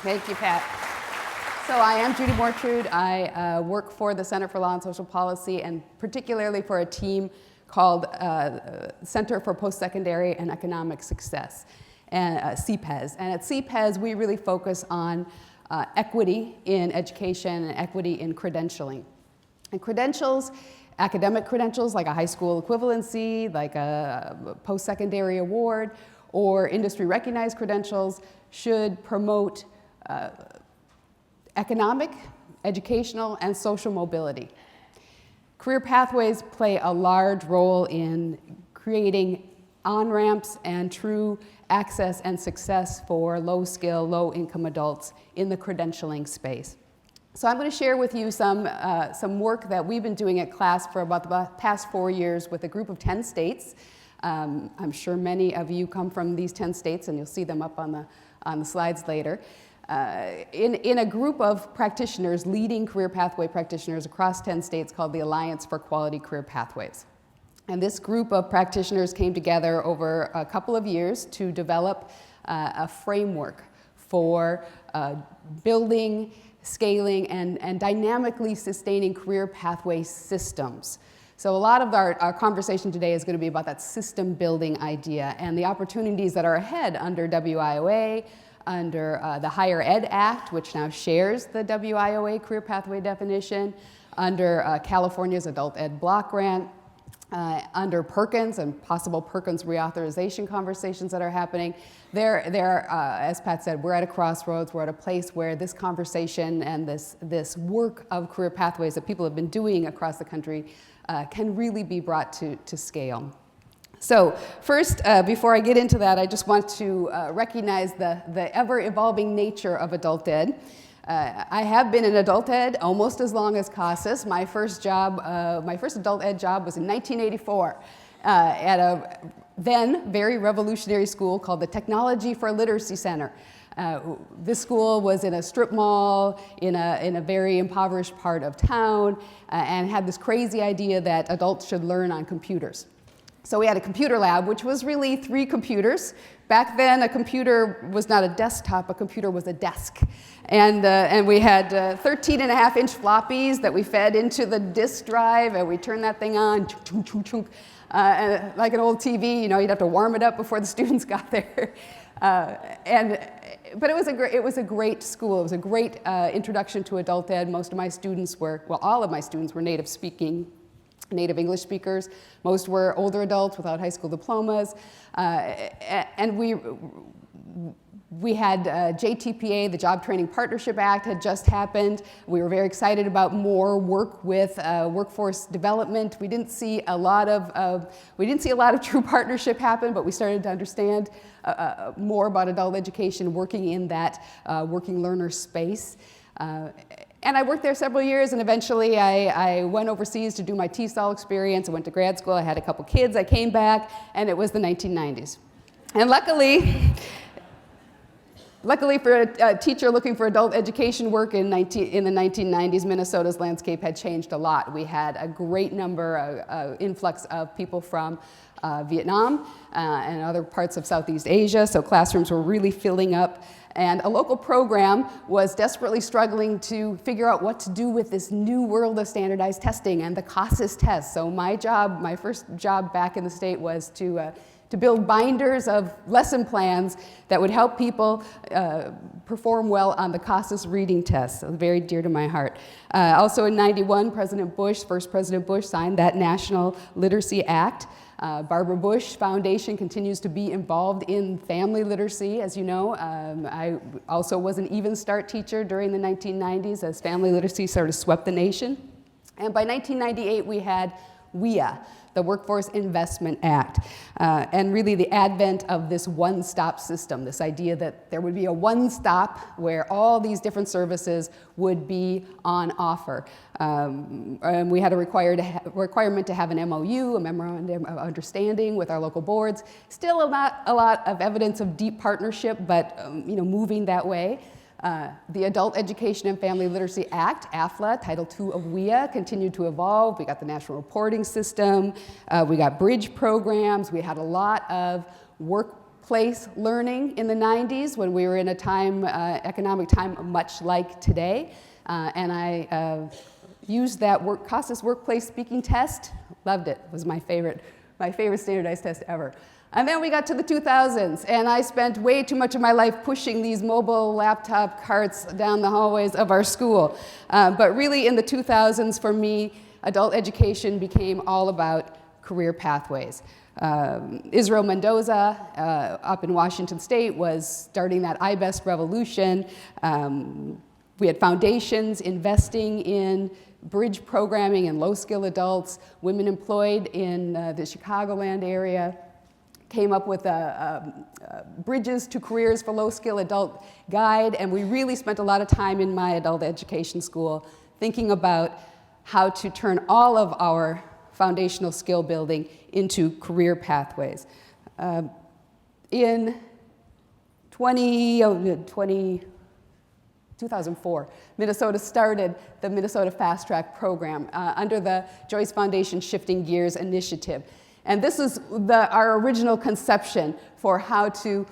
Thank you, Pat. So I am Judy Mortrude. I work for the Center for Law and Social Policy, and particularly for a team called Center for Postsecondary and Economic Success, and CPES. And at CPES, we really focus on equity in education and equity in credentialing. And credentials, academic credentials like a high school equivalency, like a post-secondary award, or industry recognized credentials should promote economic, educational, and social mobility. Career pathways play a large role in creating on-ramps and true access and success for low-skill, low-income adults in the credentialing space. So I'm going to share with you some work that we've been doing at CLAS for about the past 4 years with a group of 10 states. I'm sure many of you come from these 10 states, and you'll see them up on the slides later. In a group of practitioners, leading career pathway practitioners across 10 states called the Alliance for Quality Career Pathways. And this group of practitioners came together over a couple of years to develop a framework for building, scaling, and dynamically sustaining career pathway systems. So a lot of our conversation today is going to be about that system building idea and the opportunities that are ahead under WIOA, under the Higher Ed Act, which now shares the WIOA career pathway definition, under California's Adult Ed Block Grant, under Perkins and possible Perkins reauthorization conversations that are happening. As Pat said, we're at a crossroads. We're at a place where this conversation and this work of career pathways that people have been doing across the country can really be brought to scale. So first, before I get into that, I just want to recognize the ever-evolving nature of adult ed. I have been in adult ed almost as long as CASAS. My first adult ed job was in 1984 at a then very revolutionary school called the Technology for Literacy Center. This school was in a strip mall in a very impoverished part of town and had this crazy idea that adults should learn on computers. So we had a computer lab, which was really 3 computers. Back then, a computer was not a desktop, a computer was a desk. And we had 13.5-inch floppies that we fed into the disk drive, and we turned that thing on, chunk, chunk, chunk, and like an old TV, you'd have to warm it up before the students got there. But it was a great school. It was a great introduction to adult ed. Most of my students all of my students were native English speakers. Most were older adults without high school diplomas. And we had JTPA, the Job Training Partnership Act, had just happened. We were very excited about more work with workforce development. We didn't see a lot of true partnership happen, but we started to understand more about adult education working in that working learner space. And I worked there several years, and eventually I went overseas to do my TESOL experience. I went to grad school. I had a couple kids. I came back, and it was the 1990s. And luckily for a teacher looking for adult education work in the 1990s, Minnesota's landscape had changed a lot. We had a great number, influx of people from Vietnam and other parts of Southeast Asia, so classrooms were really filling up. And a local program was desperately struggling to figure out what to do with this new world of standardized testing and the CASAS test. So my first job back in the state was to build binders of lesson plans that would help people perform well on the CASAS reading test. So very dear to my heart. Also in '91, first President Bush signed that National Literacy Act. Barbara Bush Foundation continues to be involved in family literacy, as you know. I also was an Even Start teacher during the 1990s as family literacy sort of swept the nation. And by 1998, we had WEA, the Workforce Investment Act, and really the advent of this one-stop system, this idea that there would be a one-stop where all these different services would be on offer. And we had a requirement to have an MOU, a memorandum of understanding with our local boards. Still not a lot of evidence of deep partnership, but moving that way. The Adult Education and Family Literacy Act, AFLA, Title II of WEA, continued to evolve. We got the national reporting system. We got bridge programs. We had a lot of work workplace learning in the 90s when we were in a time, economic time much like today. And I used that CASAS workplace speaking test. Loved it. It was my favorite standardized test ever. And then we got to the 2000s, and I spent way too much of my life pushing these mobile laptop carts down the hallways of our school. But really in the 2000s, for me, adult education became all about career pathways. Israel Mendoza up in Washington State was starting that iBest revolution. We had foundations investing in bridge programming and low-skill adults. Women employed in the Chicagoland area came up with a Bridges to Careers for Low-Skill Adult guide, and we really spent a lot of time in my adult education school thinking about how to turn all of our foundational skill building into career pathways. In 2004, Minnesota started the Minnesota FastTrack program under the Joyce Foundation Shifting Gears initiative. And this is our original conception for how to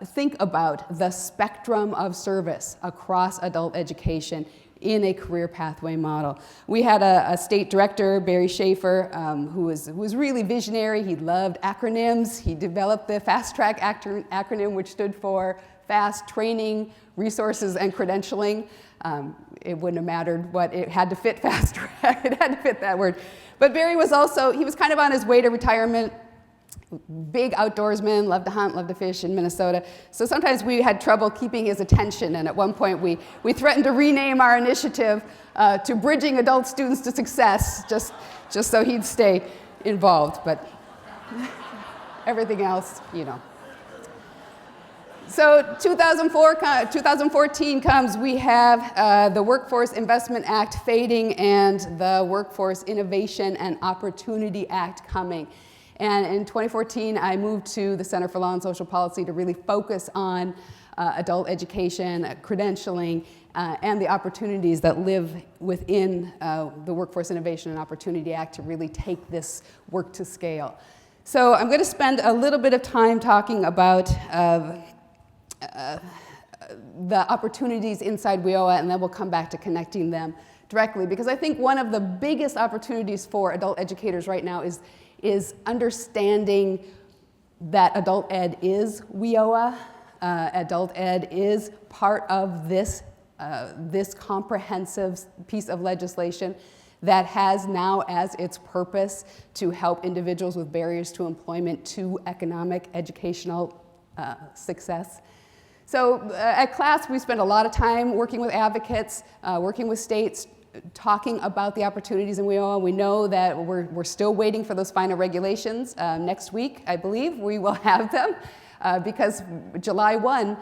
think about the spectrum of service across adult education in a career pathway model. We had a state director, Barry Schaefer, who was really visionary. He loved acronyms. He developed the FastTrack acronym, which stood for Fast Training, Resources, and Credentialing. It wouldn't have mattered what, it had to fit FastTrack. It had to fit that word. But Barry was also, he was kind of on his way to retirement, big outdoorsman, loved to hunt, loved to fish in Minnesota. So sometimes we had trouble keeping his attention, and at one point we threatened to rename our initiative to Bridging Adult Students to Success, just so he'd stay involved, but everything else, you know. So 2014 comes, we have the Workforce Investment Act fading and the Workforce Innovation and Opportunity Act coming. And in 2014, I moved to the Center for Law and Social Policy to really focus on adult education, credentialing, and the opportunities that live within the Workforce Innovation and Opportunity Act to really take this work to scale. So I'm going to spend a little bit of time talking about the opportunities inside WEA, and then we'll come back to connecting them directly, because I think one of the biggest opportunities for adult educators right now is understanding that adult ed is WEA. Adult ed is part of this comprehensive piece of legislation that has now as its purpose to help individuals with barriers to employment to economic, educational success. So at CLAS, we spend a lot of time working with advocates, working with states, talking about the opportunities in WEA. We know that we're still waiting for those final regulations. Next week, I believe, we will have them because July 1,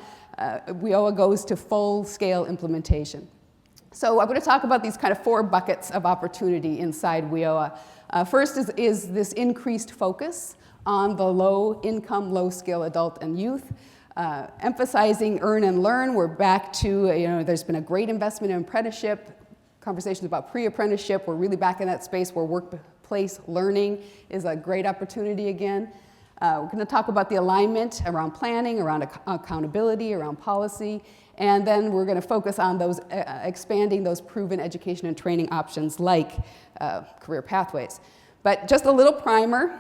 WEA goes to full-scale implementation. So I'm going to talk about these kind of 4 buckets of opportunity inside WEA. First is this increased focus on the low-income, low-skill adult and youth. Emphasizing earn and learn. We're back to, there's been a great investment in apprenticeship, conversations about pre-apprenticeship. We're really back in that space where workplace learning is a great opportunity again. We're going to talk about the alignment around planning, around accountability, around policy, and then we're going to focus on those expanding those proven education and training options like career pathways. But just a little primer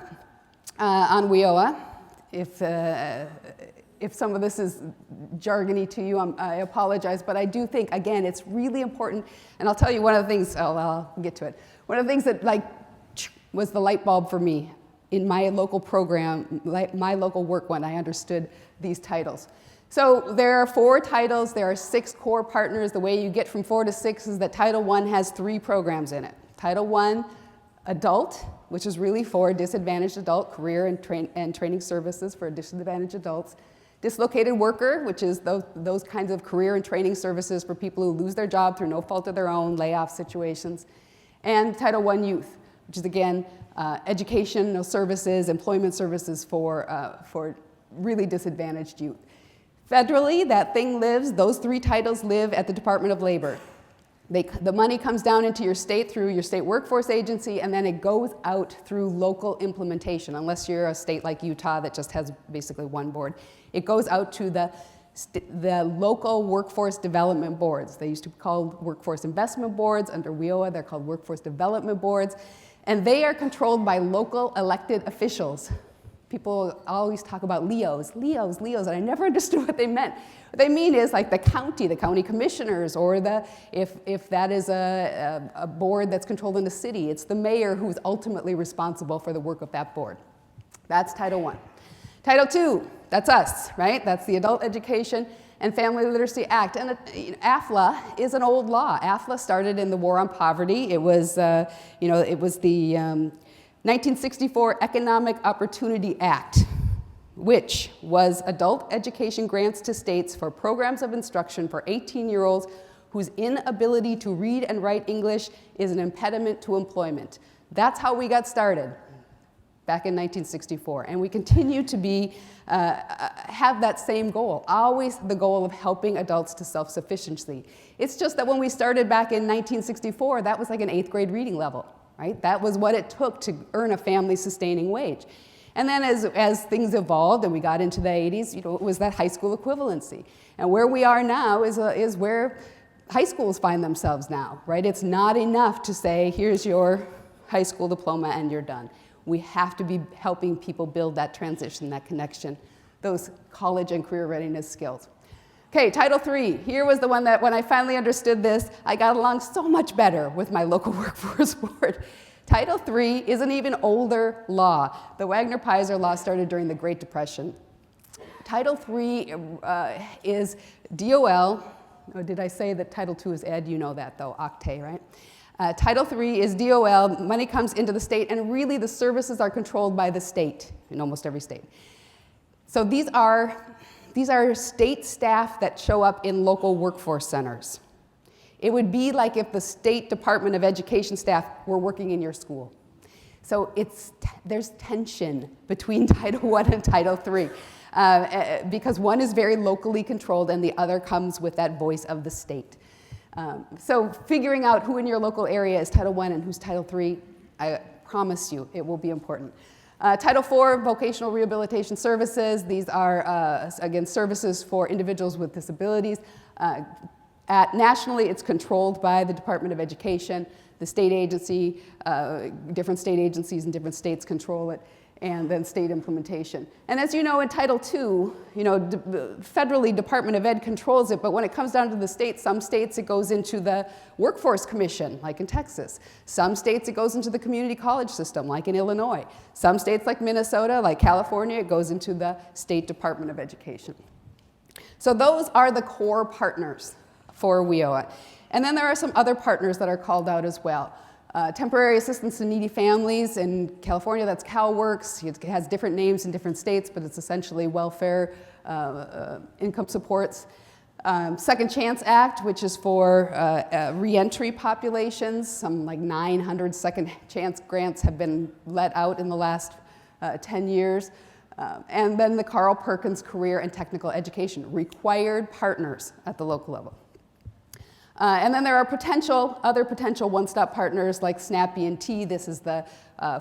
on WEA. If some of this is jargony to you, I apologize, but I do think, again, it's really important, and I'll tell you one of the things, I'll get to it. One of the things that was the light bulb for me in my local program, my local work when I understood these titles. So there are 4 titles, there are 6 core partners. The way you get from 4 to 6 is that Title I has 3 programs in it. Title I, Adult, which is really for disadvantaged adult career and training services for disadvantaged adults. Dislocated worker, which is those kinds of career and training services for people who lose their job through no fault of their own, layoff situations. And Title I youth, which is again, educational services, employment services for really disadvantaged youth. Federally, that thing lives, those 3 titles live at the Department of Labor. The money comes down into your state through your state workforce agency, and then it goes out through local implementation, unless you're a state like Utah that just has basically one board. It goes out to the local workforce development boards. They used to be called workforce investment boards. Under WEA, they're called workforce development boards. And they are controlled by local elected officials. People always talk about LEOs, and I never understood what they meant. What they mean is like the county commissioners, or if that is a board that's controlled in the city, it's the mayor who's ultimately responsible for the work of that board. That's Title I. Title II, that's us, right? That's the Adult Education and Family Literacy Act. And AFLA is an old law. AFLA started in the War on Poverty. It was, it was the 1964 Economic Opportunity Act, which was adult education grants to states for programs of instruction for 18-year-olds whose inability to read and write English is an impediment to employment. That's how we got started back in 1964, and we continue to have that same goal, always the goal of helping adults to self-sufficiency. It's just that when we started back in 1964, that was like an 8th grade reading level, right? That was what it took to earn a family-sustaining wage. And then as things evolved and we got into the 80s, it was that high school equivalency. And where we are now is where high schools find themselves now, right? It's not enough to say, here's your high school diploma and you're done. We have to be helping people build that transition, that connection, those college and career readiness skills. Okay, Title III. Here was the one that when I finally understood this, I got along so much better with my local workforce board. Title III is an even older law. The Wagner-Peiser law started during the Great Depression. Title III is DOL. Oh, did I say that Title II is ed? You know that though, octave, right? Title III is DOL, money comes into the state, and really the services are controlled by the state in almost every state. So these are state staff that show up in local workforce centers. It would be like if the State Department of Education staff were working in your school. So there's tension between Title I and Title III because one is very locally controlled and the other comes with that voice of the state. So figuring out who in your local area is Title I and who's Title III, I promise you it will be important. Title IV, vocational rehabilitation services. These are, again, services for individuals with disabilities. Nationally, it's controlled by the Department of Education. The state agency, different state agencies in different states control it, and then state implementation. And as you know, in Title II, federally Department of Ed controls it, but when it comes down to the states, some states it goes into the Workforce Commission, like in Texas. Some states it goes into the community college system, like in Illinois. Some states like Minnesota, like California, it goes into the State Department of Education. So those are the core partners for WEA. And then there are some other partners that are called out as well. Temporary assistance to needy families in California, that's CalWorks. It has different names in different states, but it's essentially welfare income supports. Second Chance Act, which is for reentry populations. Some like 900 second chance grants have been let out in the last 10 years. And then the Carl Perkins Career and Technical Education, required partners at the local level. And then there are other potential one-stop partners like SNAP E&T. This is the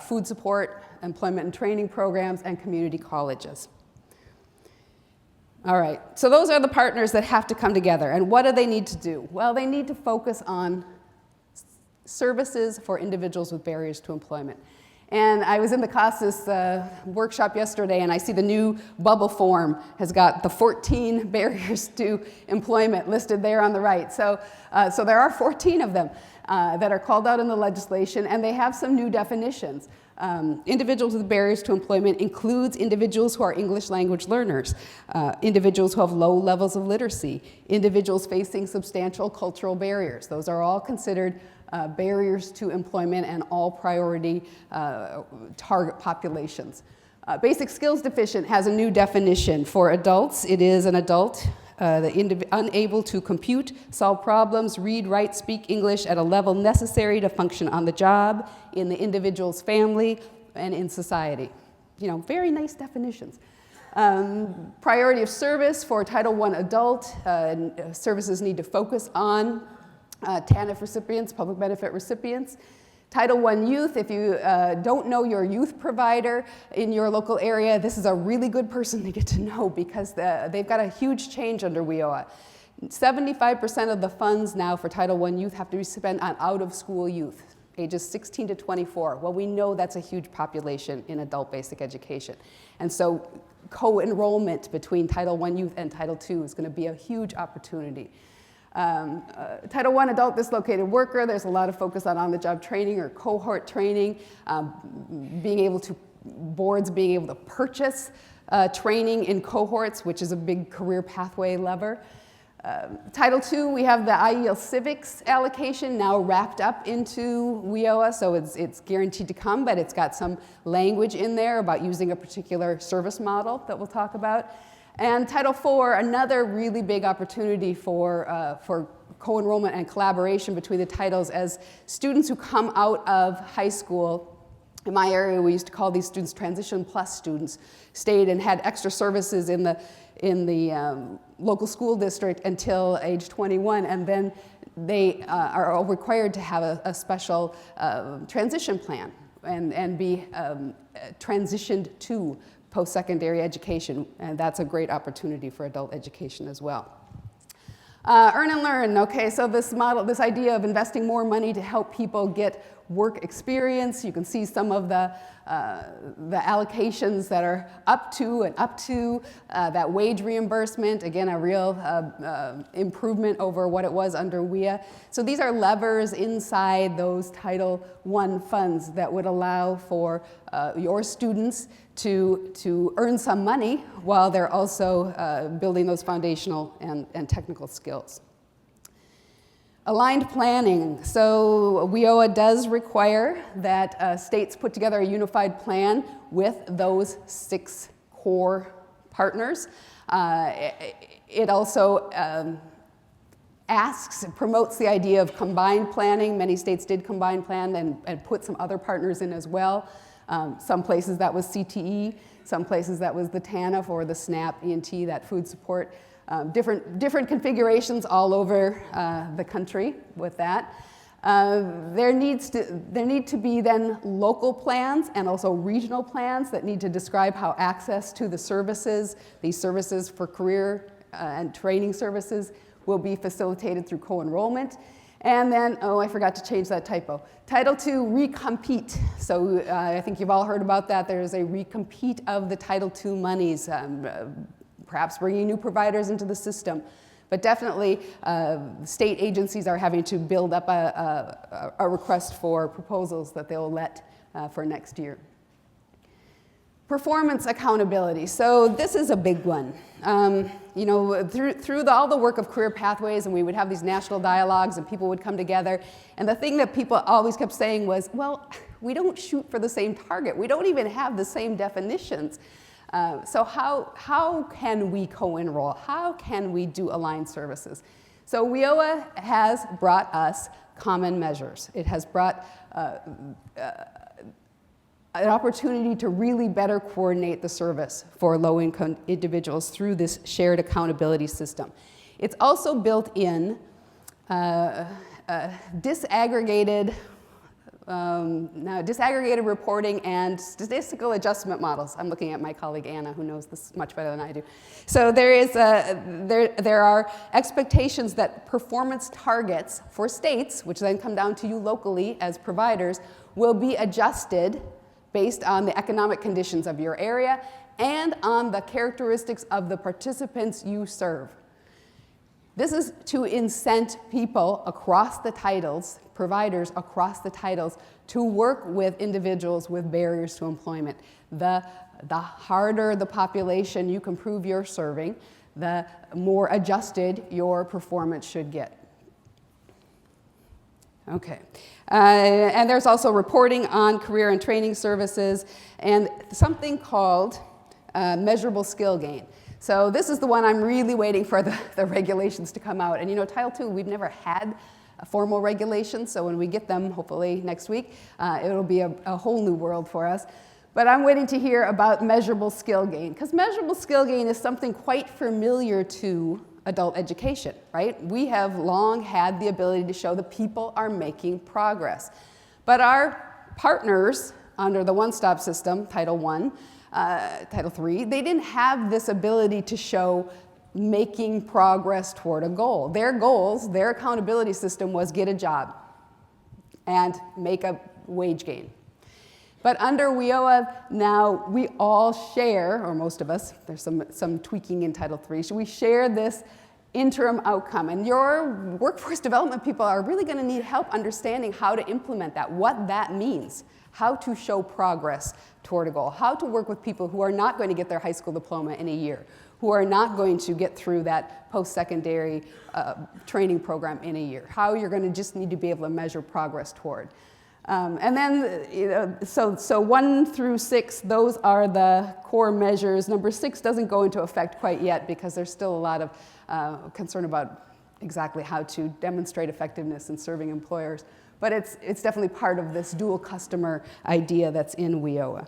food support, employment and training programs, and community colleges. All right, so those are the partners that have to come together. And what do they need to do? Well, they need to focus on services for individuals with barriers to employment. And I was in the CASAS workshop yesterday, and I see the new bubble form has got the 14 barriers to employment listed there on the right. So there are 14 of them that are called out in the legislation, and they have some new definitions. Individuals with barriers to employment includes individuals who are English language learners, individuals who have low levels of literacy, individuals facing substantial cultural barriers. Those are all considered barriers to employment and all priority target populations. Basic skills deficient has a new definition. For adults, it is an adult unable to compute, solve problems, read, write, speak English at a level necessary to function on the job, in the individual's family, and in society. Very nice definitions. Priority of service for Title I adult, services need to focus on TANF recipients, public benefit recipients. Title I youth, if you don't know your youth provider in your local area, this is a really good person to get to know because they've got a huge change under WEA. 75% of the funds now for Title I youth have to be spent on out-of-school youth, ages 16 to 24. Well, we know that's a huge population in adult basic education. And so co-enrollment between Title I youth and Title II is going to be a huge opportunity. Title I adult dislocated worker, there's a lot of focus on-the-job training or cohort training, boards being able to purchase training in cohorts, which is a big career pathway lever. Title II, we have the IEL Civics allocation now wrapped up into WEA, so it's guaranteed to come, but it's got some language in there about using a particular service model that we'll talk about. And Title IV, another really big opportunity for co-enrollment and collaboration between the titles as students who come out of high school. In my area, we used to call these students Transition Plus students, stayed and had extra services in the local school district until age 21, and then they are required to have a special transition plan and be transitioned to postsecondary education, and that's a great opportunity for adult education as well. Earn and learn, okay, so this idea of investing more money to help people get work experience. You can see some of the allocations that are up to that wage reimbursement, again, a real improvement over what it was under WEA. So these are levers inside those Title I funds that would allow for your students to earn some money while they're also building those foundational and technical skills. Aligned planning. So WEA does require that states put together a unified plan with those 6 core partners. It also promotes the idea of combined planning. Many states did combine plan and put some other partners in as well. Some places that was CTE, some places that was the TANF or the SNAP ENT, that food support. Different configurations all over the country with that. There need to be then local plans and also regional plans that need to describe how access to the services, these services for career and training services, will be facilitated through co-enrollment. And then, oh, I forgot to change that typo. Title II, recompete. So I think you've all heard about that. There's a recompete of the Title II monies, perhaps bringing new providers into the system. But definitely, state agencies are having to build up a request for proposals that they'll let for next year. Performance accountability. So this is a big one. You know, through all the work of career pathways, and we would have these national dialogues and people would come together, and the thing that people always kept saying was, well, we don't shoot for the same target. We don't even have the same definitions. So how can we co-enroll? How can we do aligned services? So WEA has brought us common measures. It has brought an opportunity to really better coordinate the service for low-income individuals through this shared accountability system. It's also built in disaggregated reporting and statistical adjustment models. I'm looking at my colleague Anna, who knows this much better than I do. So there are expectations that performance targets for states, which then come down to you locally as providers, will be adjusted based on the economic conditions of your area and on the characteristics of the participants you serve. This is to incent people across the titles, providers across the titles, to work with individuals with barriers to employment. The harder the population you can prove you're serving, the more adjusted your performance should get. Okay, and there's also reporting on career and training services and something called measurable skill gain. So this is the one I'm really waiting for the regulations to come out. And you know, Title II, we've never had a formal regulation, so when we get them, hopefully next week, it'll be a whole new world for us. But I'm waiting to hear about measurable skill gain, because measurable skill gain is something quite familiar to adult education, right? We have long had the ability to show that people are making progress. But our partners under the one-stop system, Title I, Title III, they didn't have this ability to show making progress toward a goal. Their goals, their accountability system was get a job and make a wage gain. But under WEA, now we all share, or most of us, there's some tweaking in Title III, so we share this interim outcome. And your workforce development people are really going to need help understanding how to implement that, what that means, how to show progress toward a goal, how to work with people who are not going to get their high school diploma in a year, who are not going to get through that post-secondary training program in a year, how you're going to just need to be able to measure progress toward. And then, so 1 through 6, those are the core measures. Number 6 doesn't go into effect quite yet because there's still a lot of concern about exactly how to demonstrate effectiveness in serving employers. But it's definitely part of this dual customer idea that's in WEA.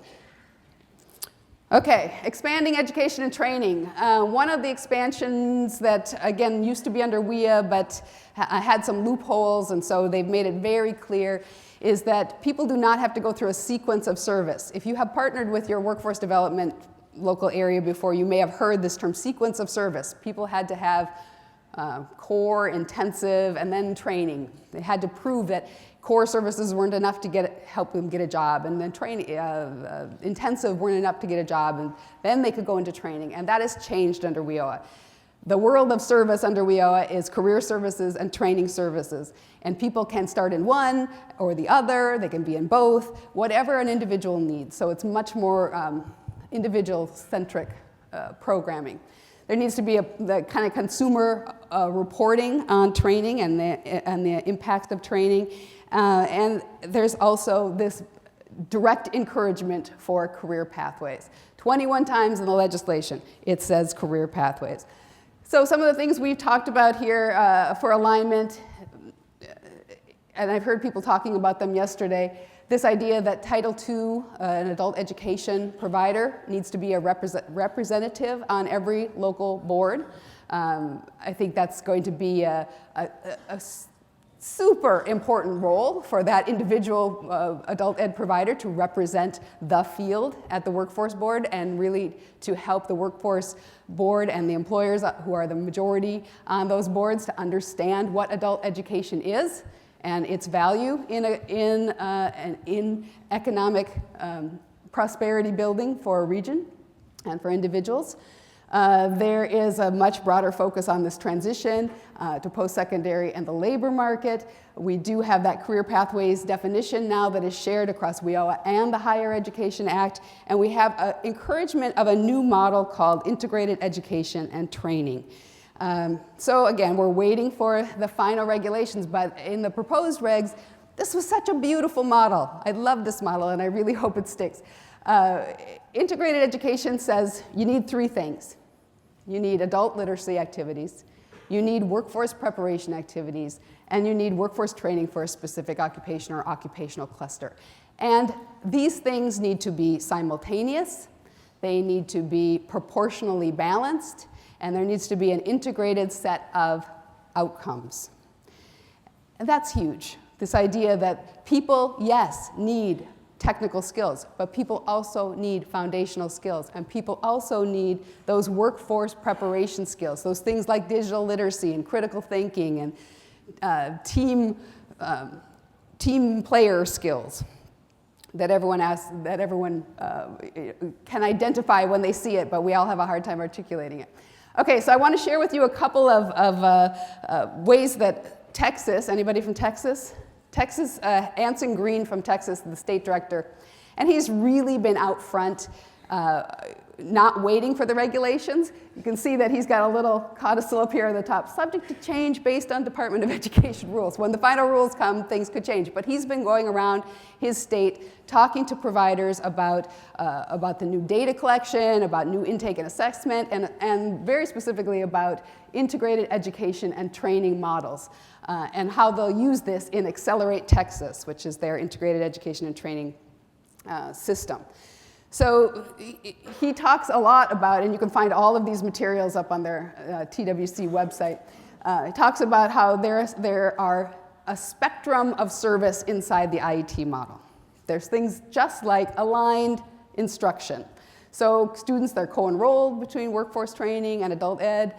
Okay, expanding education and training. One of the expansions that, again, used to be under WEA but had some loopholes, and so they've made it very clear, is that people do not have to go through a sequence of service. If you have partnered with your workforce development local area before, you may have heard this term sequence of service. People had to have core, intensive, and then training. They had to prove that core services weren't enough to help them get a job, and then intensive weren't enough to get a job, and then they could go into training, and that has changed under WEA. The world of service under WEA is career services and training services, and people can start in one or the other, they can be in both, whatever an individual needs, so it's much more individual-centric programming. There needs to be the kind of consumer reporting on training and the impact of training. And there's also this direct encouragement for career pathways. 21 times in the legislation, it says career pathways. So some of the things we've talked about here for alignment, and I've heard people talking about them yesterday, this idea that Title II, an adult education provider, needs to be a representative on every local board. I think that's going to be a super important role for that individual adult ed provider to represent the field at the workforce board and really to help the workforce board and the employers who are the majority on those boards to understand what adult education is and its value in economic prosperity building for a region and for individuals. There is a much broader focus on this transition to post-secondary and the labor market. We do have that career pathways definition now that is shared across WEA and the Higher Education Act, and we have an encouragement of a new model called integrated education and training. So again, we're waiting for the final regulations, but in the proposed regs, this was such a beautiful model. I love this model, and I really hope it sticks. Integrated education says you need 3 things. You need adult literacy activities, you need workforce preparation activities, and you need workforce training for a specific occupation or occupational cluster. And these things need to be simultaneous, they need to be proportionally balanced, and there needs to be an integrated set of outcomes. And that's huge. This idea that people, yes, need technical skills, but people also need foundational skills, and people also need those workforce preparation skills, those things like digital literacy and critical thinking and team player skills that everyone can identify when they see it, but we all have a hard time articulating it. Okay, so I want to share with you a couple of ways that Texas, anybody from Texas? Texas, Anson Green from Texas, the state director, and he's really been out front, not waiting for the regulations. You can see that he's got a little codicil up here at the top, subject to change based on Department of Education rules. When the final rules come, things could change, but he's been going around his state talking to providers about the new data collection, about new intake and assessment, and very specifically about integrated education and training models, and how they'll use this in Accelerate Texas, which is their integrated education and training system. So he talks a lot about, and you can find all of these materials up on their TWC website. He talks about how there are a spectrum of service inside the IET model. There's things just like aligned instruction. So students, they're co-enrolled between workforce training and adult ed.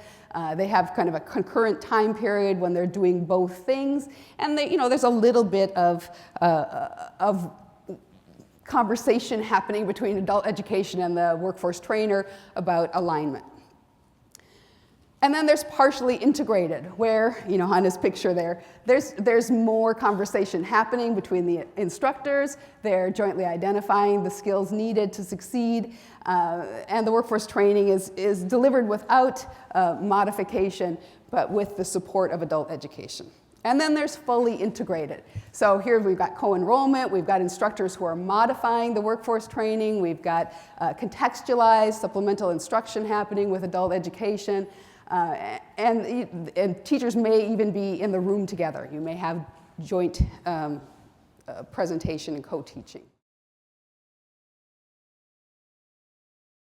They have kind of a concurrent time period when they're doing both things. And there's a little bit of conversation happening between adult education and the workforce trainer about alignment. And then there's partially integrated, where, on this picture there's more conversation happening between the instructors. They're jointly identifying the skills needed to succeed, and the workforce training is delivered without modification, but with the support of adult education. And then there's fully integrated. So here we've got co-enrollment, we've got instructors who are modifying the workforce training, we've got contextualized supplemental instruction happening with adult education, and teachers may even be in the room together. You may have joint presentation and co-teaching.